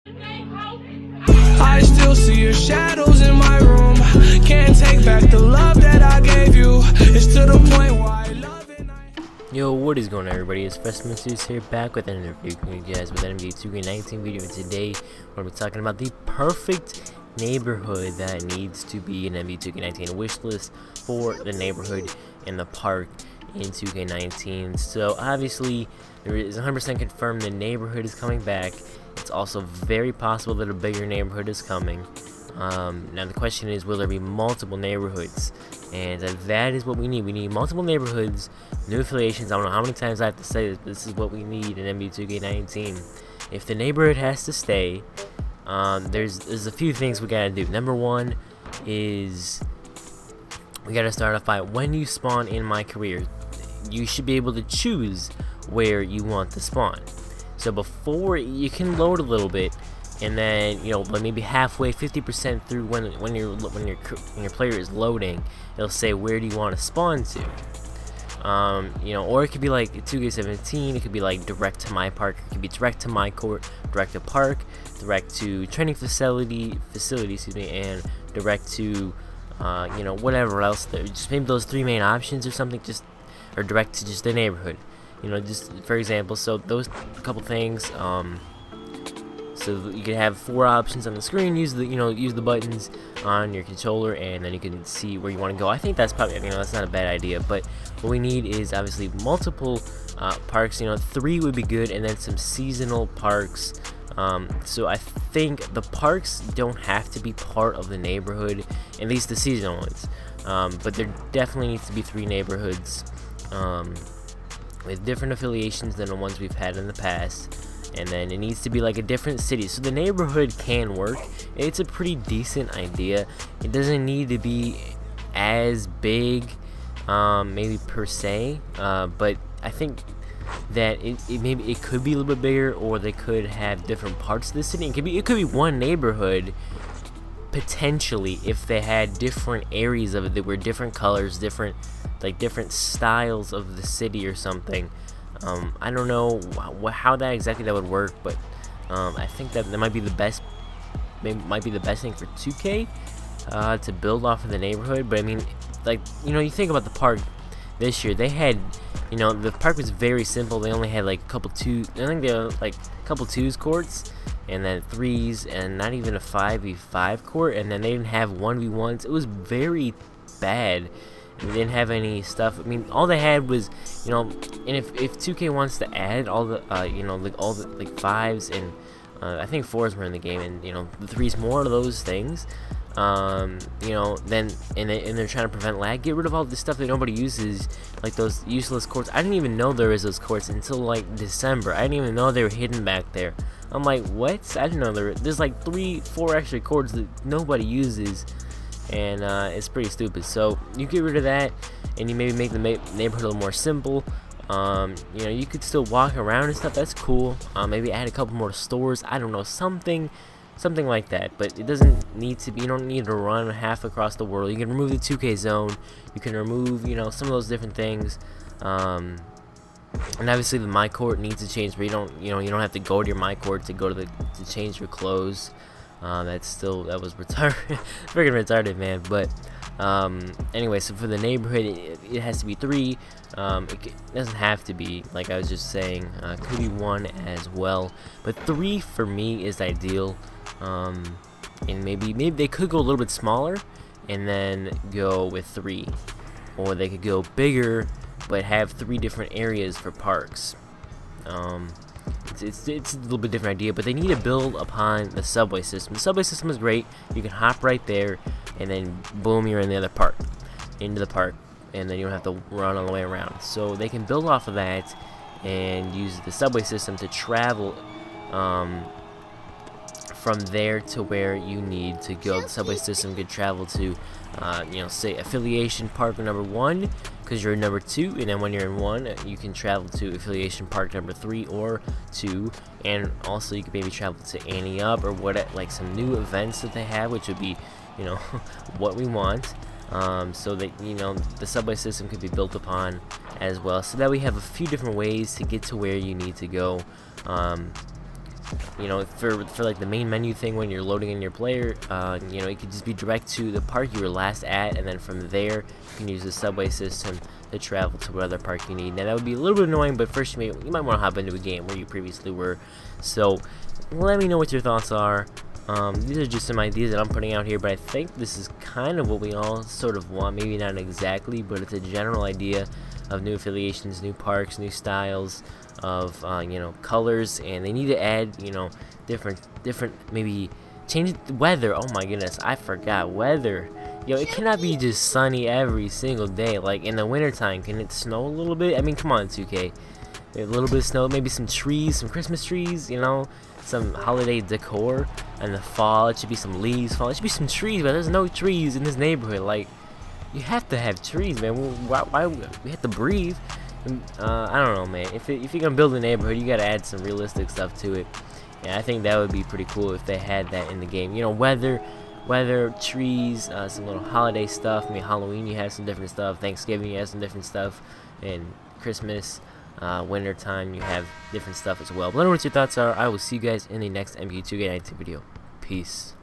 I still see your shadows in my room. Can't take back the love that I gave you. It's to the point why I love it. Yo, what is going on, everybody? It's FreshMode Studios here, back with another video for you guys with an NBA 2K19 video. And today we're going to be talking about the perfect neighborhood that needs to be in NBA 2K19 wish list for the neighborhood in the park in 2K19. So obviously there is 100% confirmed the neighborhood is coming back. It's also very possible that a bigger neighborhood is coming. Now the question is, will there be multiple neighborhoods? And that is what we need. We need multiple neighborhoods, new affiliations. I don't know how many times I have to say this, but this is what we need in NBA 2K19. If the neighborhood has to stay, there's a few things we gotta do. Number one is we gotta start off by when you spawn in MyCareer, you should be able to choose where you want to spawn. So before, you can load a little bit, and then maybe halfway, 50% through, when your player is loading, it'll say where do you want to spawn to. Or it could be like 2K17. It could be like direct to MyPark. It could be direct to MyCourt, direct to park, direct to training facility, and direct to whatever else. Just maybe those three main options or something. Or direct to just the neighborhood. Just for example, so those couple things. So you can have 4 options on the screen. Use the buttons on your controller, and then you can see where you want to go. I think that's probably that's not a bad idea. But what we need is obviously multiple parks. 3 would be good, and then some seasonal parks. So I think the parks don't have to be part of the neighborhood, at least the seasonal ones. But there definitely needs to be 3 neighborhoods. With different affiliations than the ones we've had in the past, and then it needs to be like a different city, so the neighborhood can work. It's a pretty decent idea. It doesn't need to be as big, maybe per se, but I think that maybe it could be a little bit bigger, or they could have different parts of the city. It could be one neighborhood potentially if they had different areas of it that were different colors, different styles of the city or something. I don't know how that exactly that would work, but I think that might be the best. Might be the best thing for 2K to build off of the neighborhood. But I mean, you think about the park this year. They had, the park was very simple. They only had like a couple twos. I think they had like a couple twos courts, and then 3s, and not even a 5v5 court. And then they didn't have 1v1s. It was very bad. They didn't have any stuff. I mean, all they had was, and if 2K wants to add all the, all the 5s and I think 4s were in the game, and the 3s, more of those things, then and they're trying to prevent lag. Get rid of all the stuff that nobody uses, like those useless courts. I didn't even know there was those courts until like December. I didn't even know they were hidden back there. I'm like, what? I didn't know there's like 3-4 extra courts that nobody uses. And it's pretty stupid. So you get rid of that, and you maybe make the neighborhood a little more simple. You could still walk around and stuff. That's cool. Maybe add a couple more stores. I don't know, something like that. But it doesn't need to be. You don't need to run half across the world. You can remove the 2K zone. You can remove some of those different things. And obviously the MyCourt needs to change. But you don't have to go to your MyCourt to change your clothes. That was retarded, freaking retarded, man. But anyway, so for the neighborhood, it has to be 3. It doesn't have to be, like I was just saying. Could be 1 as well, but 3 for me is ideal. And maybe they could go a little bit smaller and then go with 3, or they could go bigger but have 3 different areas for parks. It's a little bit different idea, but they need to build upon the subway system. The subway system is great. You can hop right there, and then boom, you're in the other part, into the park, and then you don't have to run all the way around. So they can build off of that and use the subway system to travel from there to where you need to go. The subway system could travel to, say affiliation park number 1, because you're in number 2, and then when you're in 1, you can travel to affiliation park number 3 or 2, and also you could maybe travel to Annie Up or like some new events that they have, which would be, what we want. So that the subway system could be built upon as well, so that we have a few different ways to get to where you need to go. you know, for like the main menu thing when you're loading in your player, you know, it could just be direct to the park you were last at, and then from there you can use the subway system to travel to whatever park you need. Now that would be a little bit annoying, but first you might want to hop into a game where you previously were. So let me know what your thoughts are. These are just some ideas that I'm putting out here, but I think this is kind of what we all sort of want. Maybe not exactly, but it's a general idea of new affiliations, new parks, new styles of you know, colors, and they need to add, you know, different maybe change the weather. Oh my goodness, I forgot weather. Yo, it cannot be just sunny every single day. Like in the wintertime, can it snow a little bit? I mean, come on, 2K. A little bit of snow, maybe some trees, some Christmas trees, you know, some holiday decor. In the fall, it should be some leaves fall. It should be some trees, but there's no trees in this neighborhood. Like, you have to have trees, man. Why we have to breathe? I don't know, man. If you're gonna build a neighborhood, you gotta add some realistic stuff to it. Yeah, I think that would be pretty cool if they had that in the game. You know, weather, trees, some little holiday stuff. I mean, Halloween, you have some different stuff. Thanksgiving, you have some different stuff, and Christmas. Winter time, you have different stuff as well. But let me know what your thoughts are. I will see you guys in the next MQ2K19 video. Peace.